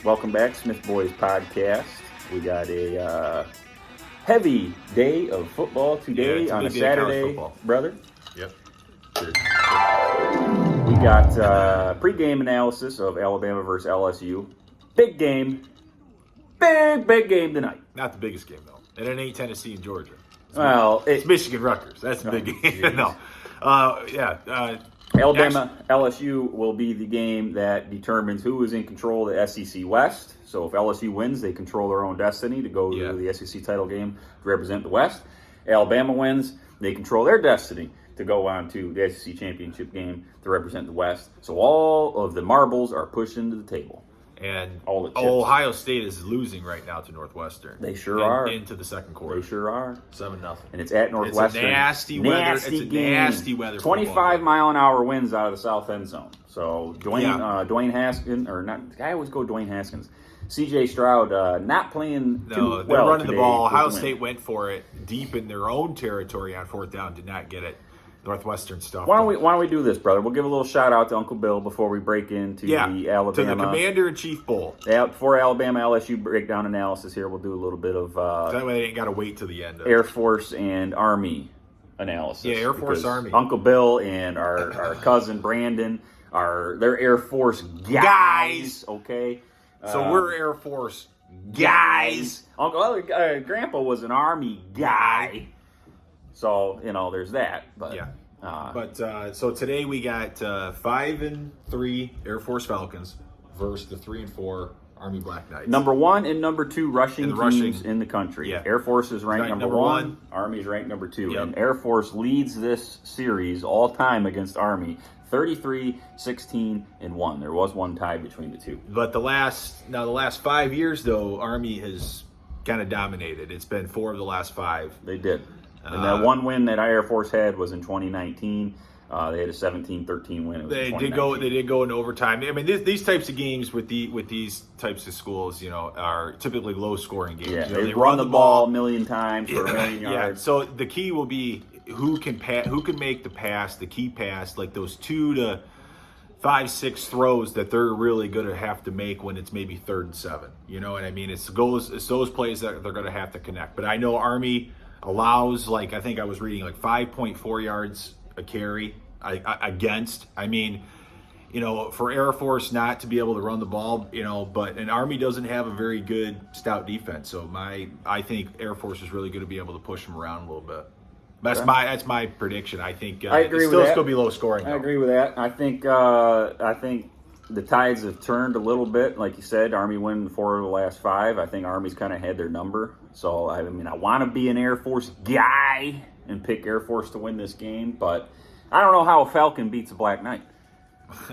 Welcome back, Smith Boys Podcast. We got a heavy day of football today on a Saturday, brother. Yep. We got pregame analysis of Alabama versus LSU. Big game. Big game tonight. Not the biggest game, though. And it ain't Tennessee and Georgia. It's Michigan Rutgers. That's the big game. No. Alabama LSU will be the game that determines who is in control of the SEC West. So if LSU wins, they control their own destiny to go to the SEC title game to represent the West. Alabama wins, they control their destiny to go on to the SEC championship game to represent the West. So all of the marbles are pushed into the table. And all the chips. Ohio State is losing right now to Northwestern. They sure are. Into the second quarter. They sure are. 7-0. And it's at Northwestern. It's a nasty weather. 25-mile-an-hour winds out of the south end zone. So Dwayne Haskins, or not, I always go Dwayne Haskins. C.J. Stroud not playing too well. They're running today. the ball. Ohio State went for it deep in their own territory on fourth down. Did not get it. Northwestern stuff. Why don't we do this, brother? We'll give a little shout out to Uncle Bill before we break into the Alabama to the Commander-in-Chief Bowl. For Alabama LSU breakdown analysis here, we'll do a little bit of that way they ain't got to wait till the end. Air Force and Army analysis. Yeah, Air Force Army. Uncle Bill and our cousin Brandon they're Air Force guys. Okay, so we're Air Force guys. Grandpa was an Army guy. So, there's that. But, so today we got 5-3 Air Force Falcons versus the 3-4 Army Black Knights. Number 1 and number 2 rushing teams in the country. Yeah. Air Force is ranked number 1. Army is ranked number 2. Yep. And Air Force leads this series all time against Army. 33-16-1. There was one tie between the two. But the last 5 years, though, Army has kind of dominated. It's been 4 of the last 5. They did. And that one win that Air Force had was in 2019. They had a 17-13 win. They did go into overtime. I mean, these types of games with these types of schools, are typically low-scoring games. Yeah, they run the ball a million times for a million yards. Yeah. So the key will be who can make the pass, the key pass, like those 2 to 5, 6 throws that they're really going to have to make when it's maybe 3rd and 7. You know what I mean? It's those plays that they're going to have to connect. But I know Army allows, I think I was reading 5.4 yards a carry against. I mean, for Air Force not to be able to run the ball, but an Army doesn't have a very good stout defense. So I think Air Force is really going to be able to push them around a little bit. That's my prediction. I think I agree it's with that. still going to be low scoring. I agree with that. I think the tides have turned a little bit. Like you said, Army won 4 of the last 5. I think Army's kind of had their number. So, I want to be an Air Force guy and pick Air Force to win this game. But I don't know how a Falcon beats a Black Knight.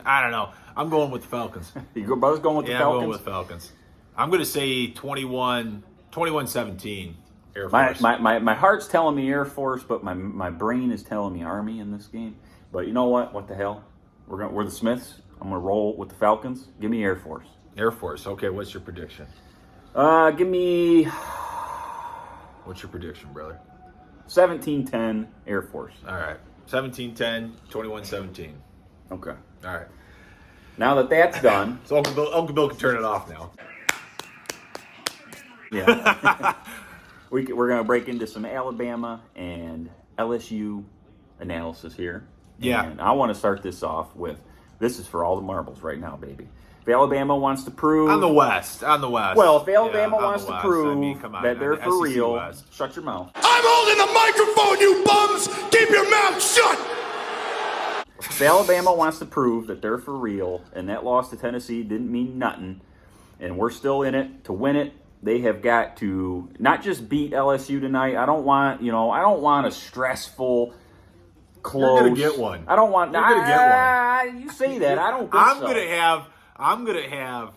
I don't know. I'm going with the Falcons. Your brother's going with the Falcons? Yeah, I'm going with Falcons. I'm going to say 21-17 Air Force. My heart's telling me Air Force, but my brain is telling me Army in this game. But you know what? What the hell? We're the Smiths. I'm going to roll with the Falcons. Give me Air Force. Air Force. Okay, what's your prediction? Give me... What's your prediction, brother? 17-10 Air Force. All right. 17-10, 21-17. Okay. All right. Now that that's done... So Uncle Bill can turn it off now. Yeah. We're going to break into some Alabama and LSU analysis here. Yeah. And I want to start this off with... This is for all the marbles right now, baby. If Alabama wants to prove... On the West. Well, if Alabama wants to prove that they're for real, West. Shut your mouth. I'm holding the microphone, you bums! Keep your mouth shut! If Alabama wants to prove that they're for real, and that loss to Tennessee didn't mean nothing, and we're still in it to win it, they have got to not just beat LSU tonight. I don't want a stressful... close. You're gonna get one. I don't want. You're gonna get one. You say that. I don't think I'm so. gonna have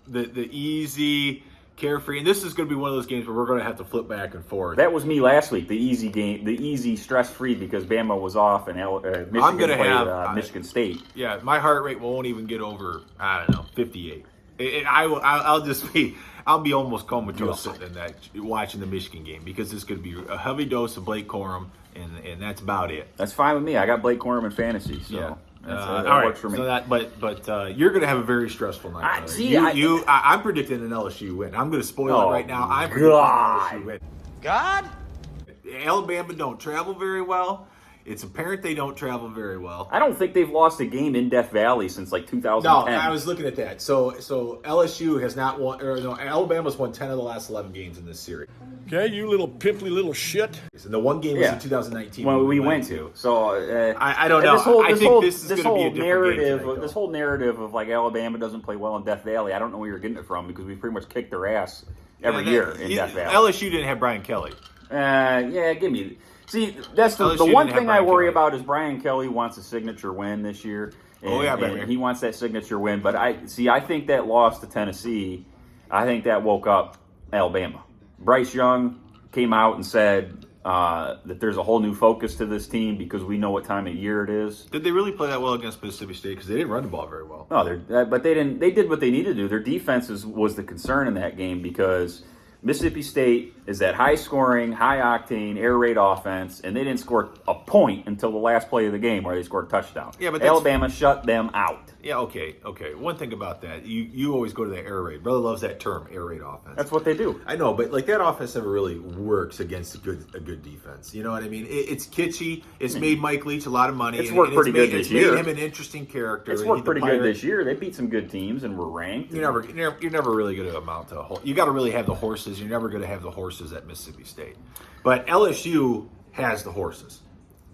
the easy, carefree, and this is gonna be one of those games where we're gonna have to flip back and forth. That was me last week. The easy game, the easy stress-free because Bama was off and Michigan played Michigan State. Yeah, my heart rate won't even get over 58. I'll be almost comatose sitting in that watching the Michigan game because it's going to be a heavy dose of Blake Corum, and that's about it. That's fine with me. I got Blake Corum in fantasy, so Yeah. that works for me. So you're going to have a very stressful night. I'm predicting an LSU win. I'm going to spoil it right now. I'm predicting an LSU win. God? Alabama don't travel very well. It's apparent they don't travel very well. I don't think they've lost a game in Death Valley since like 2010. No, I was looking at that. So LSU has not won, or no, Alabama's won 10 of the last 11 games in this series. Okay, you little pimply little shit. And the one game was in 2019. When we went to. So I don't know. I think this is going to be a different game tonight, this whole narrative of like Alabama doesn't play well in Death Valley, I don't know where you're getting it from because we pretty much kicked their ass every year in Death Valley. LSU didn't have Brian Kelly. Give me. See, that's the one thing I worry about is Brian Kelly wants a signature win this year. And he wants that signature win. But I think that loss to Tennessee, I think that woke up Alabama. Bryce Young came out and said that there's a whole new focus to this team because we know what time of year it is. Did they really play that well against Mississippi State? Because they didn't run the ball very well. No, but they didn't. They did what they needed to do. Their defense was the concern in that game because Mississippi State is that high-scoring, high-octane, air raid offense, and they didn't score a point until the last play of the game where they scored a touchdown. Yeah, but Alabama shut them out. Yeah, okay. One thing about that, you always go to the air raid. Brother loves that term, air raid offense. That's what they do. I know, but like that offense never really works against a good defense. You know what I mean? It's kitschy. It's made Mike Leach a lot of money. It's worked pretty good this year. It's made him an interesting character. It's worked pretty good this year. They beat some good teams and were ranked. You're never really going to amount to a whole. You got to really have the horses. You're never going to have the horses at Mississippi State. But LSU has the horses.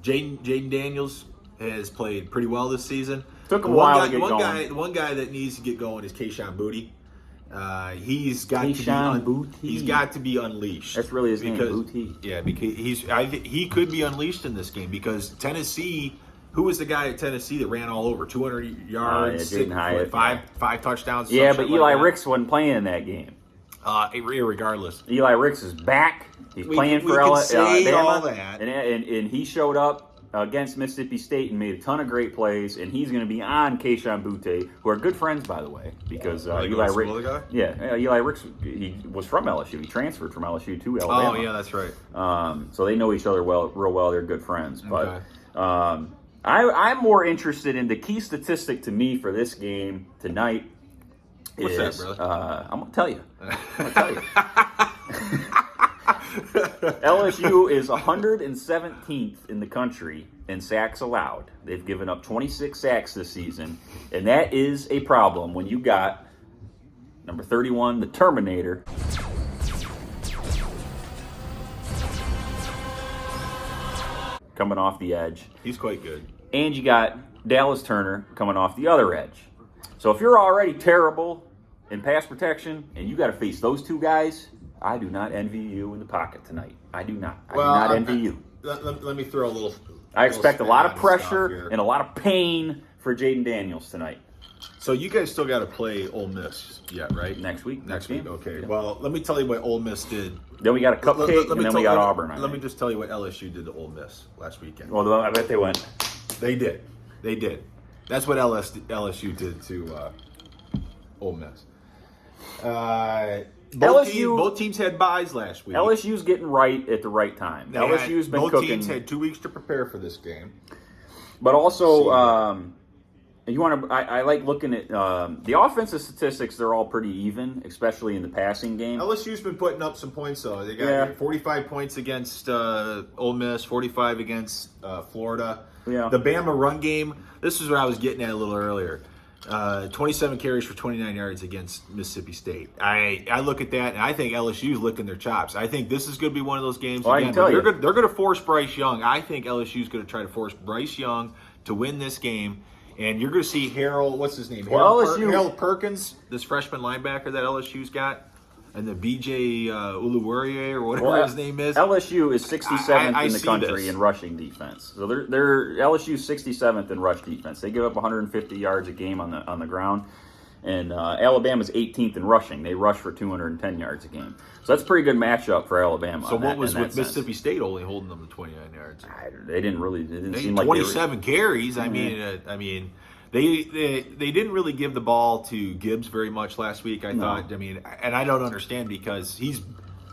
Jaden Daniels has played pretty well this season. Took him a while to get going. One guy that needs to get going is Kayshon Boutte. He's got to be unleashed. That's really his name, Boutte. Yeah, because he could be unleashed in this game because Tennessee. Who was the guy at Tennessee that ran all over 200 yards, five touchdowns? Yeah, but Eli Ricks wasn't playing in that game. Regardless, Eli Ricks is back. He's playing for Alabama, all that, and he showed up against Mississippi State and made a ton of great plays. And he's going to be on Kayshon Boutte, who are good friends, by the way, because Eli Ricks. Yeah, Eli Ricks. He was from LSU. He transferred from LSU to Alabama. Oh yeah, that's right. So they know each other real well. They're good friends. But I'm more interested in the key statistic to me for this game tonight. What's that, brother? I'm going to tell you. LSU is 117th in the country in sacks allowed. They've given up 26 sacks this season, and that is a problem when you got number 31, the Terminator. Coming off the edge. He's quite good. And you got Dallas Turner coming off the other edge. So if you're already terrible in pass protection and you got to face those two guys, I do not envy you in the pocket tonight. I do not. I do not envy you. Let me throw a little. I expect a lot of pressure and a lot of pain for Jaden Daniels tonight. So you guys still got to play Ole Miss yet, right? Next week. Next week. Okay. Yeah. Well, let me tell you what Ole Miss did. Then we got a cupcake, and then we got Auburn. Let me just tell you what LSU did to Ole Miss last weekend. Well, I bet they went. They did. That's what LSU did to Ole Miss. Both teams had byes last week. LSU's getting right at the right time. LSU's been cooking. Both teams had 2 weeks to prepare for this game. But also, I like looking at the offensive statistics. They're all pretty even, especially in the passing game. LSU's been putting up some points, though. They got 45 points against Ole Miss, 45 against Florida. Yeah. The Bama run game, this is what I was getting at a little earlier. 27 carries for 29 yards against Mississippi State. I look at that, and I think LSU's licking their chops. I think this is going to be one of those games. Well, again, they're going to force Bryce Young. I think LSU's going to try to force Bryce Young to win this game. And you're going to see Harold, what's his name? Harold Perkins, this freshman linebacker that LSU's got. And the BJ Uluwariye or whatever his name is. LSU is 67th in the country in rushing defense. So they're LSU's 67th in rush defense. They give up 150 yards a game on the ground. And Alabama's 18th in rushing. They rush for 210 yards a game. So that's a pretty good matchup for Alabama. So what was with Mississippi State only holding them to 29 yards? They didn't seem like 27 carries. Mm-hmm. I mean, They didn't really give the ball to Gibbs very much last week, I thought. I mean, and I don't understand because he's,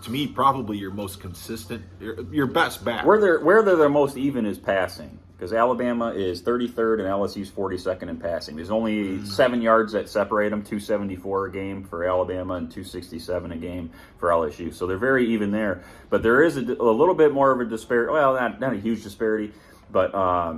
to me, probably your most consistent, your best back. Where they're the most even is passing, because Alabama is 33rd and LSU's 42nd in passing. There's only 7 yards that separate them, 274 a game for Alabama and 267 a game for LSU. So they're very even there. But there is a little bit more of a disparity. Well, not a huge disparity, but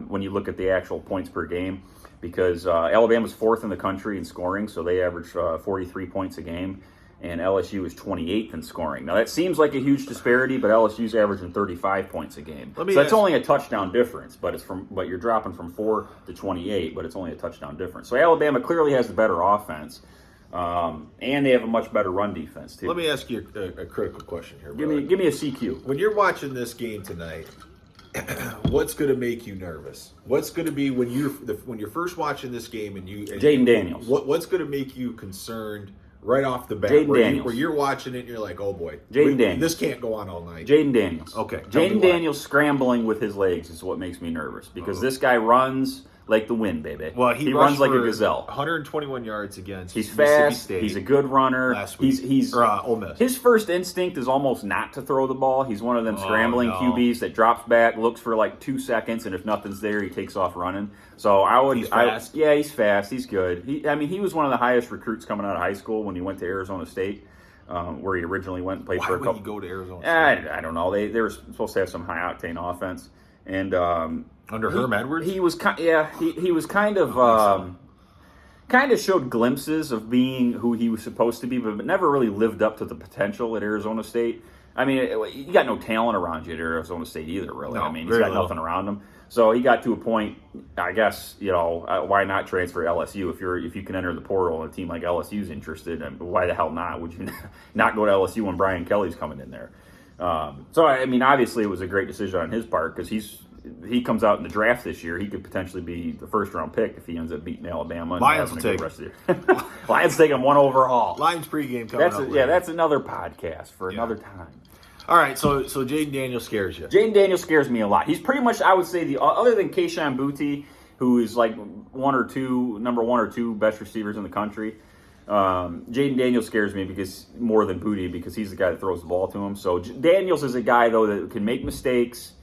when you look at the actual points per game, because Alabama's 4th in the country in scoring, so they average 43 points a game, and LSU is 28th in scoring. Now, that seems like a huge disparity, but LSU's averaging 35 points a game. So that's only a touchdown difference, but you're dropping from 4 to 28, but it's only a touchdown difference. So Alabama clearly has the better offense, and they have a much better run defense, too. Let me ask you a critical question here, Give me a CQ. When you're watching this game tonight, what's going to make you nervous? What's going to be when you're first watching this game and Jaden Daniels. What's going to make you concerned right off the bat? Where you're watching it and you're like, oh boy, Jaden Daniels. This can't go on all night. Jaden Daniels. Okay. Jaden Daniels scrambling with his legs is what makes me nervous, because this guy runs like the wind, baby. Well, he runs like a gazelle. 121 yards against. He's Mississippi fast. State He's a good runner. last week. He's Ole Miss. His first instinct is almost not to throw the ball. He's one of them scrambling QBs that drops back, looks for like 2 seconds, and if nothing's there, he takes off running. So He's fast. He's fast. He's good. He was one of the highest recruits coming out of high school when he went to Arizona State, where he originally went and played for a couple. Why would he go to Arizona State? I don't know. They were supposed to have some high octane offense, and under Herm Edwards, he was he was kind of showed glimpses of being who he was supposed to be, but never really lived up to the potential at Arizona State. I mean, you got no talent around you at Arizona State either, really. No, I mean, he's got nothing around him. So he got to a point, I guess, why not transfer to LSU if you can enter the portal and a team like LSU's interested, and why the hell not? Would you not go to LSU when Brian Kelly's coming in there? So, I mean, obviously it was a great decision on his part, because he comes out in the draft this year. He could potentially be the first-round pick if he ends up beating Alabama. And Lions will take him. Lions take him 1 overall. Lions pregame coming up. That's another podcast for another time. All right, so Jaden Daniels scares you. Jaden Daniels scares me a lot. He's pretty much, I would say, other than Kayshon Boutte, who is like number 1 or 2 best receivers in the country. Jaden Daniels scares me more than Boutte, because he's the guy that throws the ball to him. So Daniels is a guy, though, that can make mistakes.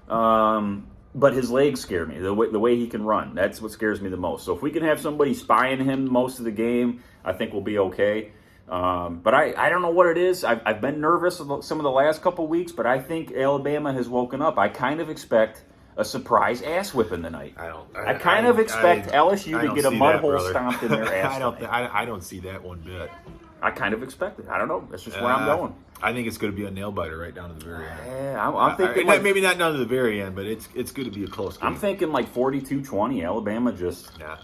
But his legs scare me, the way he can run. That's what scares me the most. So if we can have somebody spying him most of the game, I think we'll be okay. But I don't know what it is. I've been nervous about some of the last couple weeks, but I think Alabama has woken up. I kind of expect a surprise ass whipping tonight. I kind of expect LSU to get a mud hole stomped in their ass. I don't see that one bit. I kind of expect it. I don't know. That's just where I'm going. I think it's going to be a nail biter right down to the very end. Yeah, I'm thinking maybe not down to the very end, but it's going to be a close game. I'm thinking like 42-20. Alabama just. Nah.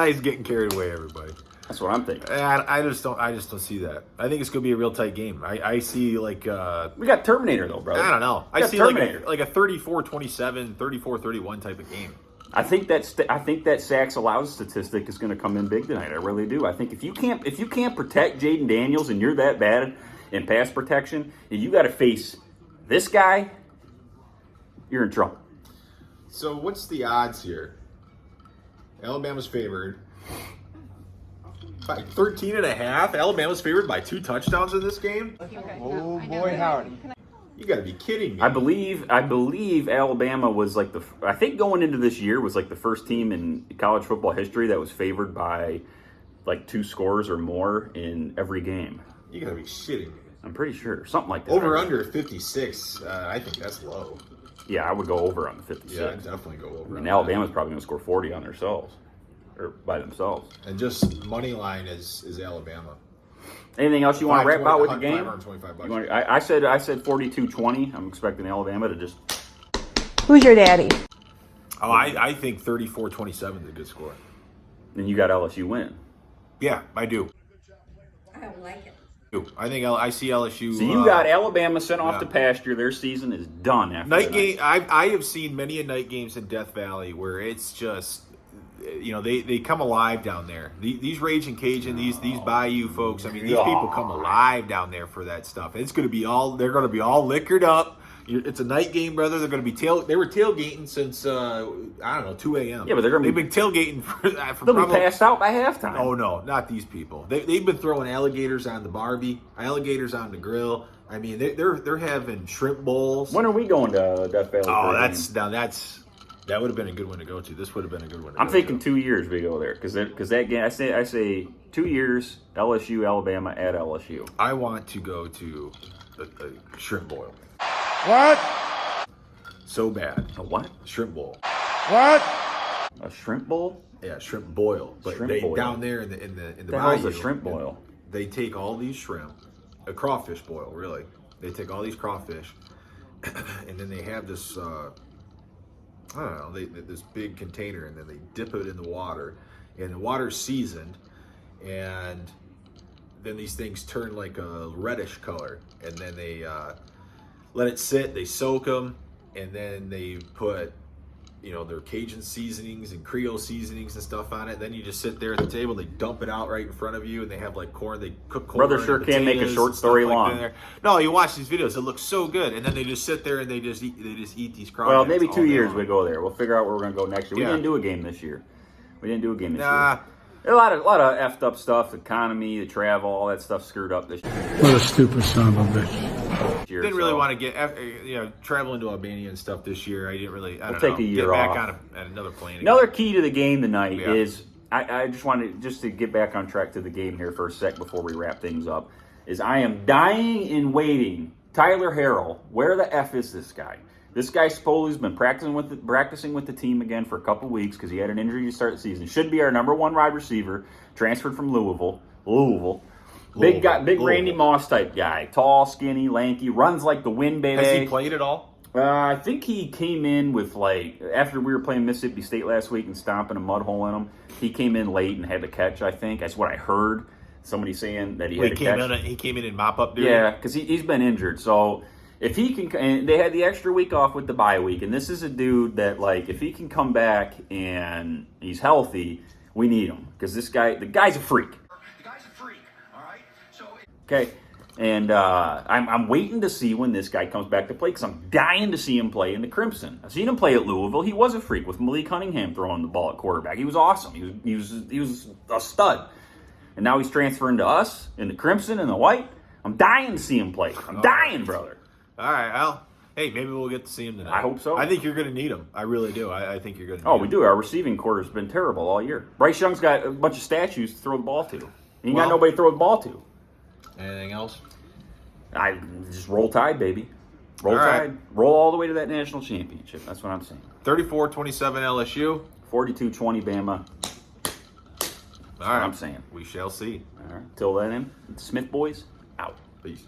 He's getting carried away, everybody. That's what I'm thinking. I just don't see that. I think it's going to be a real tight game. I see like we got Terminator though, brother. I don't know. I see Terminator. like a 34-27, 34-31 type of game. I think that sacks allowed statistic is going to come in big tonight. I really do. I think if you can't protect Jaden Daniels and you're that bad in pass protection, and you got to face this guy, you're in trouble. So what's the odds here? Alabama's favored by 13.5. Alabama's favored by 2 touchdowns in this game. Oh boy, howdy! You got to be kidding me. I believe Alabama was like I think going into this year was like the first team in college football history that was favored by like 2 scores or more in every game. You got to be shitting me. I'm pretty sure something like that. Over under 56. I think that's low. Yeah, I would go over on the 56. Yeah, I'd definitely go over. And Alabama's probably going to score 40 on themselves or by themselves. And just money line is Alabama. Anything else you want to wrap out with the game? $525. I said 42-20. I'm expecting Alabama to just. Who's your daddy? Oh, I think 34-27 is a good score. Then you got LSU win. Yeah, I do. I don't like it. I see LSU. So you got Alabama sent off to pasture. Their season is done after night game. I have seen many a night games in Death Valley where it's just you know, they come alive down there. These Raging Cajun, these Bayou folks. I mean, these people come alive down there for that stuff. It's going to be all. They're going to be all liquored up. It's a night game, brother. They're going to be They were tailgating since I don't know 2 a.m. Yeah, but they've been tailgating for they'll probably, be passed out by halftime. Oh no, not these people. They've been throwing alligators on the Barbie, alligators on the grill. I mean, they're having shrimp bowls. When are we going to Death Valley? Oh, that would have been a good one to go to. This would have been a good one. I'm thinking 2 years we go there because that game. I say 2 years. LSU, Alabama at LSU. I want to go to a shrimp boil. What? So bad. A what? Shrimp bowl. What? A shrimp bowl? Yeah, shrimp boil. But Shrimp boil. Down there in the That was bayou, a shrimp boil. They take all these shrimp, a crawfish boil, really. They take all these crawfish, and then they have this, I don't know, this big container, and then they dip it in the water, and the water's seasoned, and then these things turn like a reddish color, and then they let it sit, they soak them, and then they put, you know, their Cajun seasonings and Creole seasonings and stuff on it. Then you just sit there at the table, they dump it out right in front of you, and they have like corn, they cook corn. Brother sure can make a short story long. Like no, you watch these videos, it looks so good, and then they just sit there and they just eat these crawfish. Well, maybe 2 years we go there. We'll figure out where we're going to go next year. Yeah. We didn't do a game this year. Nah. A lot of effed up stuff, economy, the travel, all that stuff screwed up this year. What a stupid son of a bitch. Didn't really want to get, traveling to Albania and stuff this year. I didn't really, I don't take know, a year get back off. on another plane again. Another key to the game tonight Yeah. is, I just wanted to get back on track to the game here for a sec before we wrap things up, is I am dying and waiting. Tyler Harrell, where the F is this guy? This guy supposedly has been practicing with the team again for a couple weeks because he had an injury to start the season. Should be our number one wide receiver, transferred from Louisville. Big guy, big Randy Moss type guy. Tall, skinny, lanky, runs like the wind, baby. Has he played at all? I think he came in with after we were playing Mississippi State last week and stomping a mud hole in him, he came in late and had to catch, I think. That's what I heard. Somebody saying that he had to catch. He came in and mop up duty? Yeah, because he's been injured. So if he can, and they had the extra week off with the bye week, and this is a dude that, if he can come back and he's healthy, we need him. Because the guy's a freak. Okay, and I'm waiting to see when this guy comes back to play because I'm dying to see him play in the Crimson. I've seen him play at Louisville. He was a freak with Malik Cunningham throwing the ball at quarterback. He was awesome. He was a stud. And now he's transferring to us in the Crimson and the White. I'm dying to see him play. I'm dying, brother. All right, Al. Hey, maybe we'll get to see him tonight. I hope so. I think you're going to need him. I really do. I think you're going to need him. We do. Our receiving core has been terrible all year. Bryce Young's got a bunch of statues to throw the ball to. He ain't got nobody to throw the ball to. Anything else? I just roll Tide, baby. Roll all Tide. Right. Roll all the way to that national championship. That's what I'm saying. 34-27 LSU. 42-20 Bama. All right. I'm saying. We shall see. All right. Till then, Smith boys, out. Peace.